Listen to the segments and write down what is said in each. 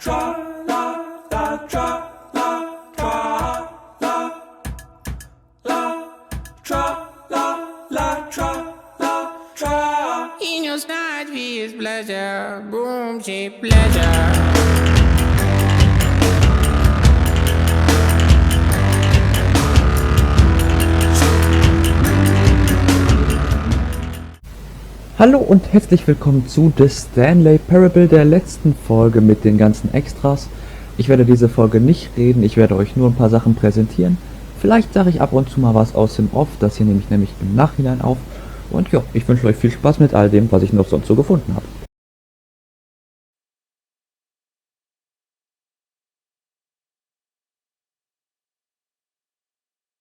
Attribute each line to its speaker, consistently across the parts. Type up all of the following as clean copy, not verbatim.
Speaker 1: In your sight, Fitzpleasure, boom, Spieler.
Speaker 2: Hallo und herzlich willkommen zu The Stanley Parable, der letzten Folge mit den ganzen Extras. Ich werde diese Folge nicht reden, ich werde euch nur ein paar Sachen präsentieren. Vielleicht sage ich ab und zu mal was aus dem Off, das hier nehme ich nämlich im Nachhinein auf. Und ja, ich wünsche euch viel Spaß mit all dem, was ich noch sonst so gefunden habe.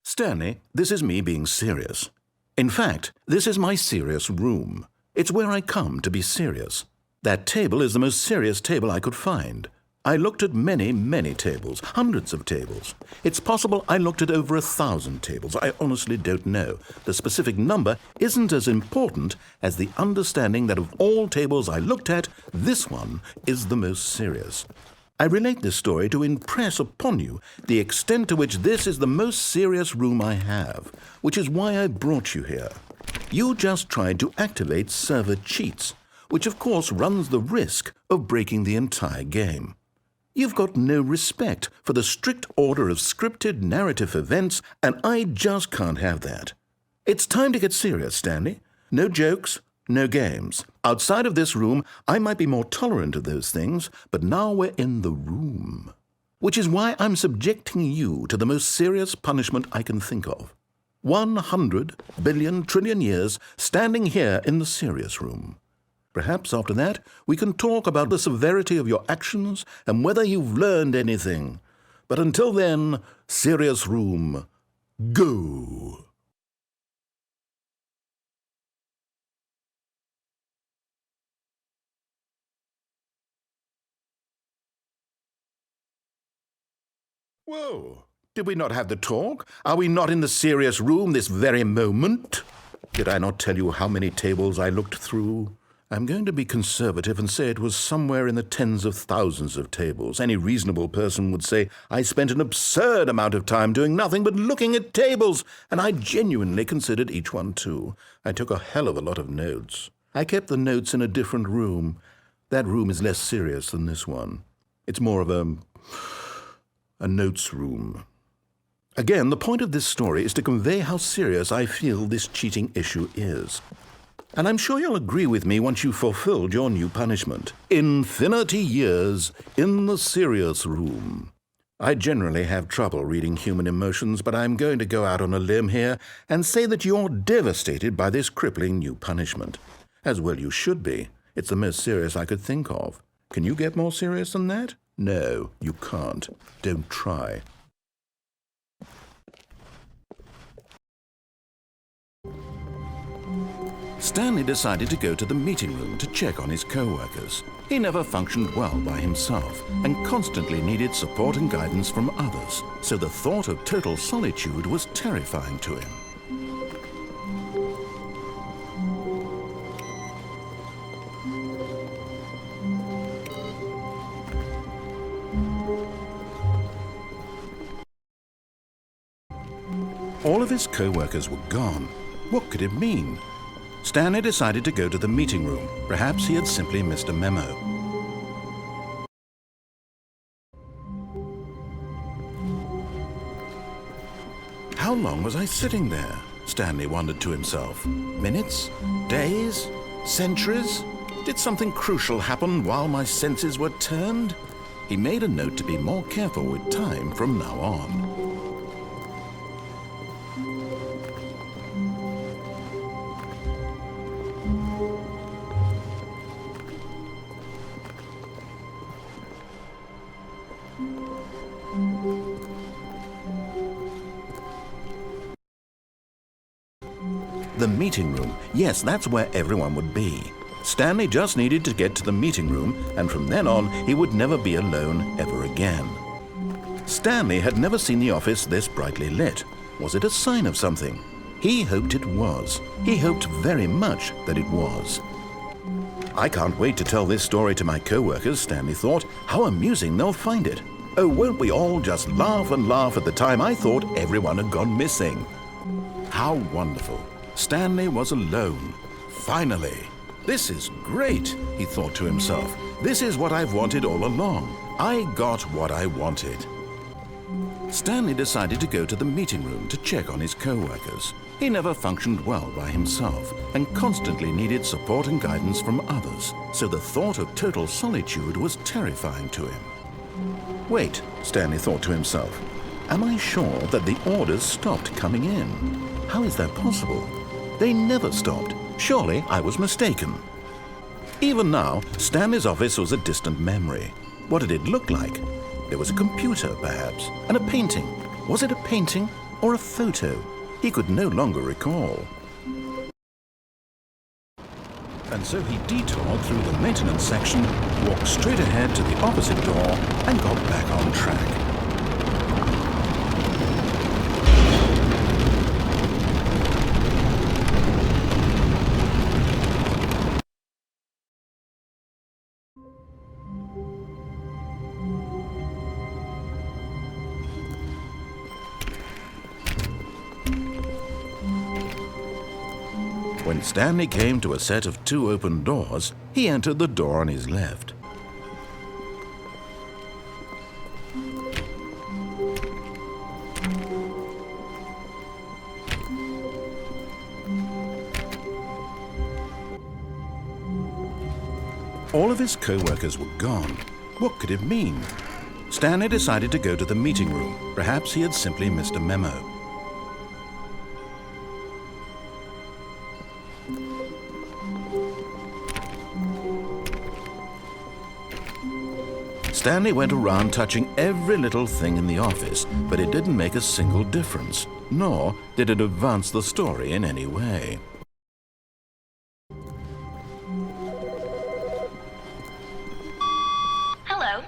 Speaker 3: Stanley, this is me being serious. In fact, this is my serious room. It's where I come to be serious. That table is the most serious table I could find. I looked at many, many tables, hundreds of tables. It's possible I looked at over 1,000 tables. I honestly don't know. The specific number isn't as important as the understanding that of all tables I looked at, this one is the most serious. I relate this story to impress upon you the extent to which this is the most serious room I have, which is why I brought you here. You just tried to activate server cheats, which of course runs the risk of breaking the entire game. You've got no respect for the strict order of scripted narrative events, and I just can't have that. It's time to get serious, Stanley. No jokes, no games. Outside of this room, I might be more tolerant of those things, but now we're in the room. Which is why I'm subjecting you to the most serious punishment I can think of. 100 billion trillion years standing here in the serious room. Perhaps after that, we can talk about the severity of your actions and whether you've learned anything. But until then, serious room, go! Whoa! Did we not have the talk? Are we not in the serious room this very moment? Did I not tell you how many tables I looked through? I'm going to be conservative and say it was somewhere in the tens of thousands of tables. Any reasonable person would say I spent an absurd amount of time doing nothing but looking at tables, and I genuinely considered each one too. I took a hell of a lot of notes. I kept the notes in a different room. That room is less serious than this one. It's more of a notes room. Again, the point of this story is to convey how serious I feel this cheating issue is. And I'm sure you'll agree with me once you've fulfilled your new punishment. Infinity years in the serious room. I generally have trouble reading human emotions, but I'm going to go out on a limb here and say that you're devastated by this crippling new punishment. As well you should be. It's the most serious I could think of. Can you get more serious than that? No, you can't. Don't try. Stanley decided to go to the meeting room to check on his co-workers. He never functioned well by himself and constantly needed support and guidance from others, so the thought of total solitude was terrifying to him. All of his co-workers were gone. What could it mean? Stanley decided to go to the meeting room. Perhaps he had simply missed a memo. How long was I sitting there? Stanley wondered to himself. Minutes? Days? Centuries? Did something crucial happen while my senses were turned? He made a note to be more careful with time from now on. The meeting room. Yes, that's where everyone would be. Stanley just needed to get to the meeting room, and from then on, he would never be alone ever again. Stanley had never seen the office this brightly lit. Was it a sign of something? He hoped it was. He hoped very much that it was. I can't wait to tell this story to my co-workers, Stanley thought. How amusing they'll find it. Oh, won't we all just laugh and laugh at the time I thought everyone had gone missing. How wonderful. Stanley was alone. Finally. This is great, he thought to himself. This is what I've wanted all along. I got what I wanted. Stanley decided to go to the meeting room to check on his co-workers. He never functioned well by himself and constantly needed support and guidance from others, so the thought of total solitude was terrifying to him. Wait, Stanley thought to himself. Am I sure that the orders stopped coming in? How is that possible? They never stopped. Surely I was mistaken. Even now, Stanley's office was a distant memory. What did it look like? There was a computer, perhaps, and a painting. Was it a painting or a photo? He could no longer recall. And so he detoured through the maintenance section, walked straight ahead to the opposite door, and got back on track. When Stanley came to a set of 2 open doors, he entered the door on his left. All of his co-workers were gone. What could it mean? Stanley decided to go to the meeting room. Perhaps he had simply missed a memo. Stanley went around touching every little thing in the office, but it didn't make a single difference, nor did it advance the story in any way.
Speaker 4: Hello.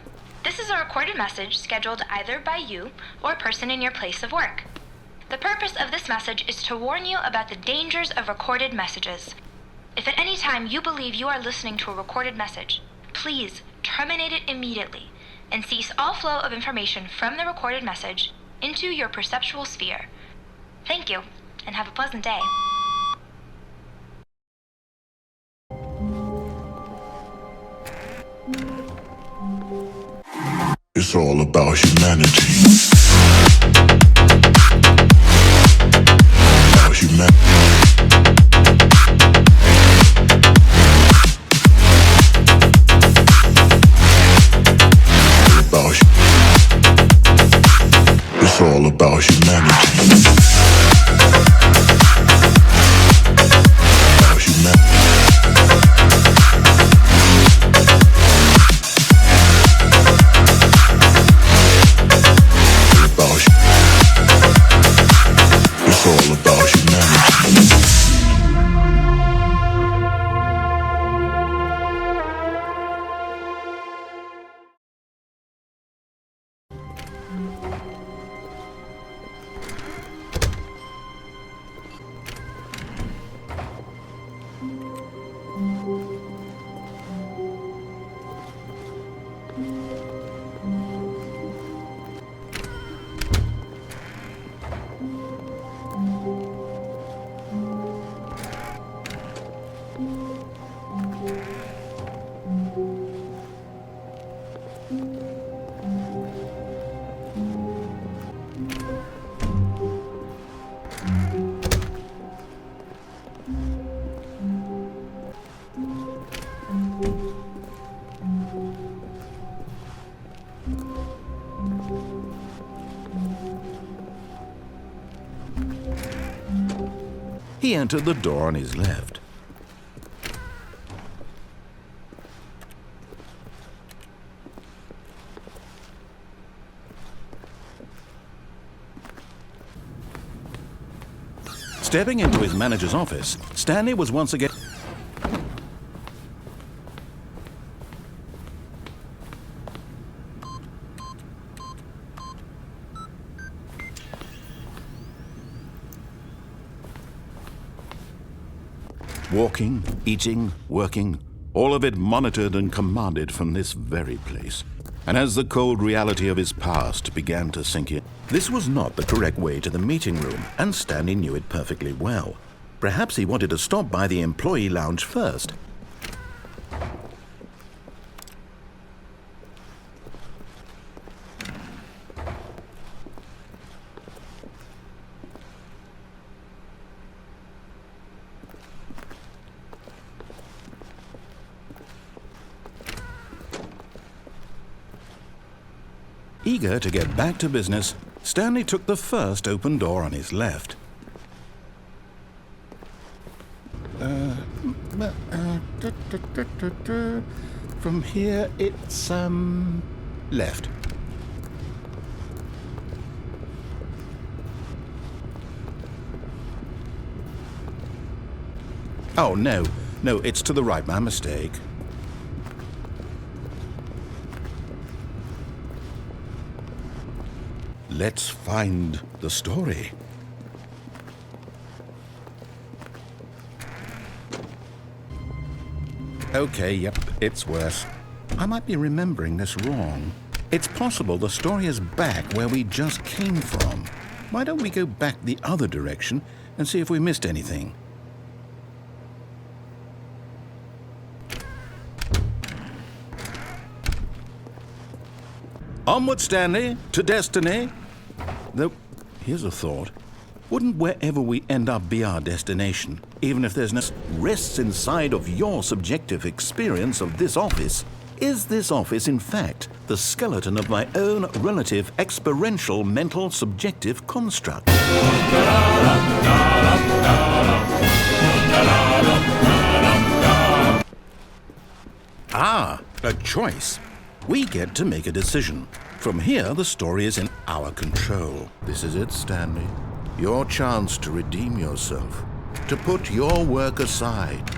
Speaker 4: This is a recorded message scheduled either by you or a person in your place of work. The purpose of this message is to warn you about the dangers of recorded messages. If at any time you believe you are listening to a recorded message, please terminate it immediately and cease all flow of information from the recorded message into your perceptual sphere. Thank you, and have a pleasant day.
Speaker 5: It's all about humanity. About humanity. It's all about humanity. About humanity. It's all about humanity.
Speaker 3: He entered the door on his left. Stepping into his manager's office, Stanley was once again walking, eating, working, all of it monitored and commanded from this very place. And as the cold reality of his past began to sink in, this was not the correct way to the meeting room, and Stanley knew it perfectly well. Perhaps he wanted to stop by the employee lounge first. Eager to get back to business, Stanley took the first open door on his left. From here, it's, left. Oh, no, it's to the right, my mistake. Let's find the story. Okay, yep, it's worse. I might be remembering this wrong. It's possible the story is back where we just came from. Why don't we go back the other direction and see if we missed anything? Onward, Stanley, to destiny. Though, here's a thought. Wouldn't wherever we end up be our destination, even if there's no rests inside of your subjective experience of this office? Is this office, in fact, the skeleton of my own relative experiential mental subjective construct? Ah, a choice. We get to make a decision. From here, the story is in our control. This is it, Stanley. Your chance to redeem yourself, to put your work aside,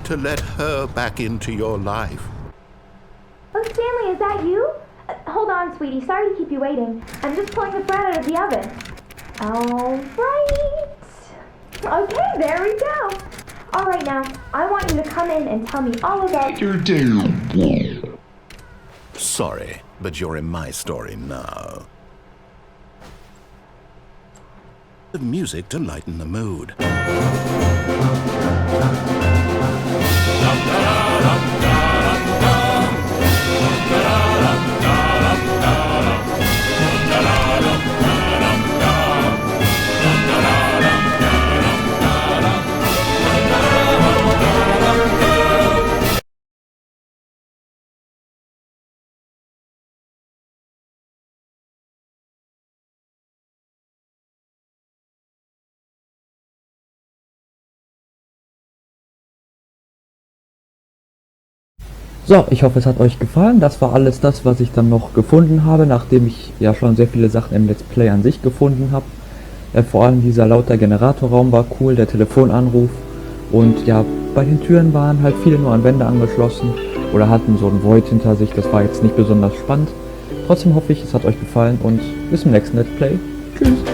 Speaker 3: to let her back into your life.
Speaker 6: Oh, Stanley, is that you? Hold on, sweetie. Sorry to keep you waiting. I'm just pulling the bread out of the oven. All right. Okay, there we go. All right, now, I want you to come in and tell me all about your day.
Speaker 3: Sorry, but you're in my story now. The music to lighten the mood.
Speaker 2: So, ich hoffe, es hat euch gefallen. Das war alles das, was ich dann noch gefunden habe, nachdem ich ja schon sehr viele Sachen im Let's Play an sich gefunden habe. Vor allem dieser lauter Generatorraum war cool, der Telefonanruf. Und ja, bei den Türen waren halt viele nur an Wände angeschlossen oder hatten so ein Void hinter sich. Das war jetzt nicht besonders spannend. Trotzdem hoffe ich, es hat euch gefallen und bis zum nächsten Let's Play. Tschüss!